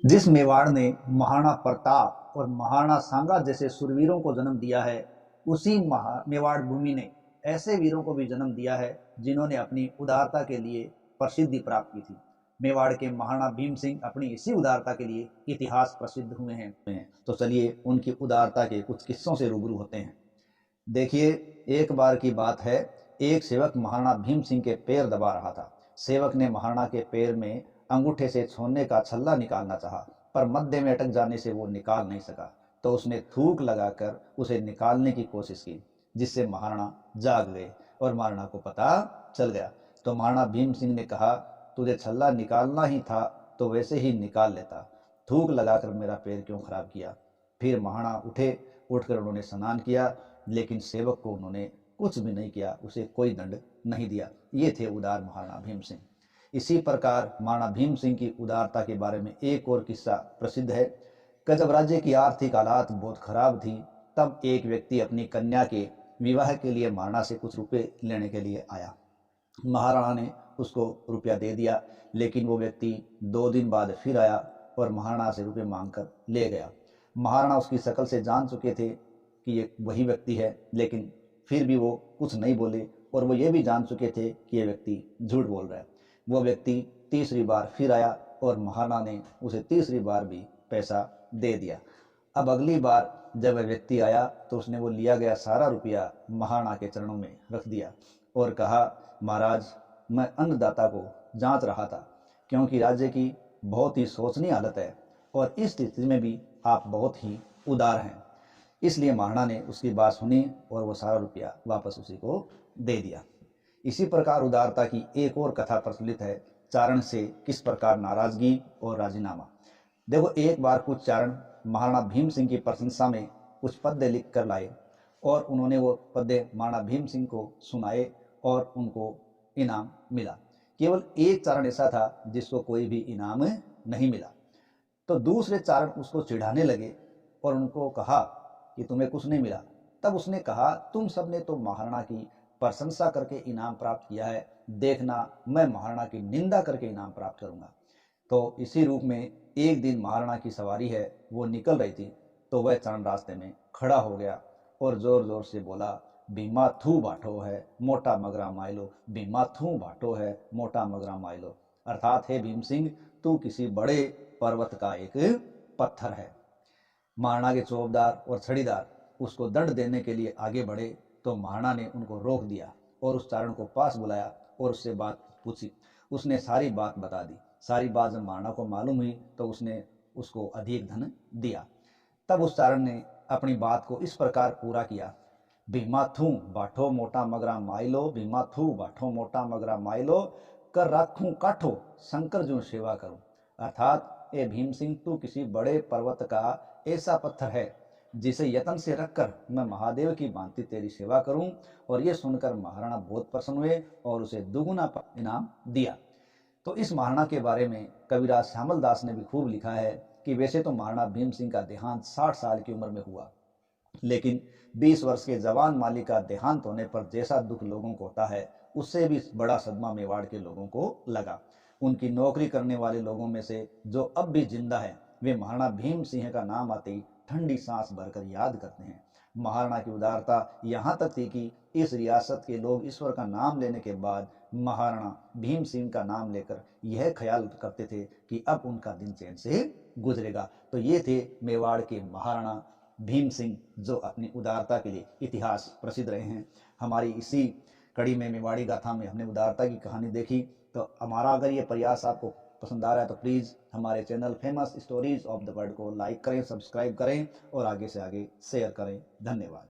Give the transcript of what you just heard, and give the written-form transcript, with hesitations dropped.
जिस मेवाड़ ने महाराणा प्रताप और महाराणा सांगा जैसे सुरवीरों को जन्म दिया है, उसी मेवाड़ भूमि ने ऐसे वीरों को भी जन्म दिया है जिन्होंने अपनी उदारता के लिए प्रसिद्धि प्राप्त की थी। मेवाड़ के महाराणा भीम सिंह अपनी इसी उदारता के लिए इतिहास प्रसिद्ध हुए हैं। तो चलिए उनकी उदारता के कुछ किस्सों से रूबरू होते हैं। देखिए, एक बार की बात है, एक सेवक महाराणा भीम सिंह के पैर दबा रहा था। सेवक ने महाराणा के पैर में अंगूठे से सोने का छल्ला निकालना चाहा, पर मध्य में अटक जाने से वो निकाल नहीं सका। तो उसने थूक लगाकर उसे निकालने की कोशिश की, जिससे महाराणा जाग गए और महाराणा को पता चल गया। तो महाराणा भीम सिंह ने कहा, तुझे छल्ला निकालना ही था तो वैसे ही निकाल लेता, थूक लगाकर मेरा पैर क्यों खराब किया। फिर महाराणा उठकर उन्होंने स्नान किया, लेकिन सेवक को उन्होंने कुछ भी नहीं किया, उसे कोई दंड नहीं दिया। ये थे उदार महाराणा भीम सिंह। इसी प्रकार महाराणा भीम सिंह की उदारता के बारे में एक और किस्सा प्रसिद्ध है कि जब राज्य की आर्थिक हालात बहुत खराब थी, तब एक व्यक्ति अपनी कन्या के विवाह के लिए महाराणा से कुछ रुपए लेने के लिए आया। महाराणा ने उसको रुपया दे दिया, लेकिन वो व्यक्ति 2 दिन बाद फिर आया और महाराणा से रुपये मांग कर ले गया। महाराणा उसकी शक्ल से जान चुके थे कि ये वही व्यक्ति है, लेकिन फिर भी वो कुछ नहीं बोले, और वो ये भी जान चुके थे कि ये व्यक्ति झूठ बोल रहा है। वो व्यक्ति तीसरी बार फिर आया और महाराणा ने उसे तीसरी बार भी पैसा दे दिया। अब अगली बार जब वह व्यक्ति आया तो उसने वो लिया गया सारा रुपया महाराणा के चरणों में रख दिया और कहा, महाराज, मैं अन्नदाता को जांच रहा था, क्योंकि राज्य की बहुत ही शोचनीय हालत है और इस स्थिति में भी आप बहुत ही उदार हैं। इसलिए महाराणा ने उसकी बात सुनी और वो सारा रुपया वापस उसी को दे दिया। इसी प्रकार उदारता की एक और कथा प्रचलित है, चारण से किस प्रकार नाराजगी और राजीनामा। देखो, एक बार कुछ चारण महाराणा भीम सिंह की प्रशंसा में कुछ पद्य लिख कर लाए और उन्होंने वो पद्य महाराणा भीम सिंह को सुनाए और उनको इनाम मिला। केवल एक चारण ऐसा था जिसको कोई भी इनाम नहीं मिला। तो दूसरे चारण उसको चिढ़ाने लगे और उनको कहा कि तुम्हें कुछ नहीं मिला। तब उसने कहा, तुम सबने तो महाराणा की प्रशंसा करके इनाम प्राप्त किया है, देखना मैं महाराणा की निंदा करके इनाम प्राप्त करूंगा। तो इसी रूप में एक दिन महाराणा की सवारी है, वो निकल रही थी, तो वह चारण रास्ते में खड़ा हो गया और जोर जोर से बोला, भीमा थू बाठो है मोटा मगरा माइलो, भीमा थू बाठो है मोटा मगरा माइलो। अर्थात, हे भीम सिंह, तू किसी बड़े पर्वत का एक पत्थर है। महाराणा के चौबदार और छड़ीदार उसको दंड देने के लिए आगे बढ़े, तो महाराणा ने उनको रोक दिया और उस चारण को पास बुलाया और उससे बात पूछी। उसने सारी बात बता दी। सारी बात जब महाराणा को मालूम हुई तो उसने उसको अधिक धन दिया। तब उस चारण ने अपनी बात को इस प्रकार पूरा किया, भीमा थू बाठो मोटा मगरा माइलो, भीमा थू बाठो मोटा मगरा माइलो, कर राखूं काठो शंकर जो सेवा करूं। अर्थात, ए भीम सिंह, तू किसी बड़े पर्वत का ऐसा पत्थर है जिसे यत्न से रखकर मैं महादेव की भांति तेरी सेवा करूं। और ये सुनकर महाराणा बहुत प्रसन्न हुए और उसे दुगुना इनाम दिया। तो इस महाराणा के बारे में कविराज श्यामल दास ने भी खूब लिखा है कि वैसे तो महाराणा भीम सिंह का देहांत 60 साल की उम्र में हुआ, लेकिन 20 वर्ष के जवान माली का देहांत होने पर जैसा दुख लोगों को होता है, उससे भी बड़ा सदमा मेवाड़ के लोगों को लगा। उनकी नौकरी करने वाले लोगों में से जो अब भी जिंदा है, वे महाराणा भीम सिंह का नाम आते ही ठंडी सांस भरकर याद करते हैं। महाराणा की उदारता यहाँ तक थी कि इस रियासत के लोग ईश्वर का नाम लेने के बाद महाराणा भीम सिंह का नाम लेकर यह ख्याल करते थे कि अब उनका दिन चैन से गुजरेगा। तो ये थे मेवाड़ के महाराणा भीम सिंह, जो अपनी उदारता के लिए इतिहास प्रसिद्ध रहे हैं। हमारी इसी कड़ी में मेवाड़ी गाथा में हमने उदारता की कहानी देखी। तो हमारा अगर ये प्रयास आपको पसंद आ रहा है तो प्लीज़ हमारे channel famous stories of the world को लाइक करें, सब्सक्राइब करें और आगे से आगे शेयर करें। धन्यवाद।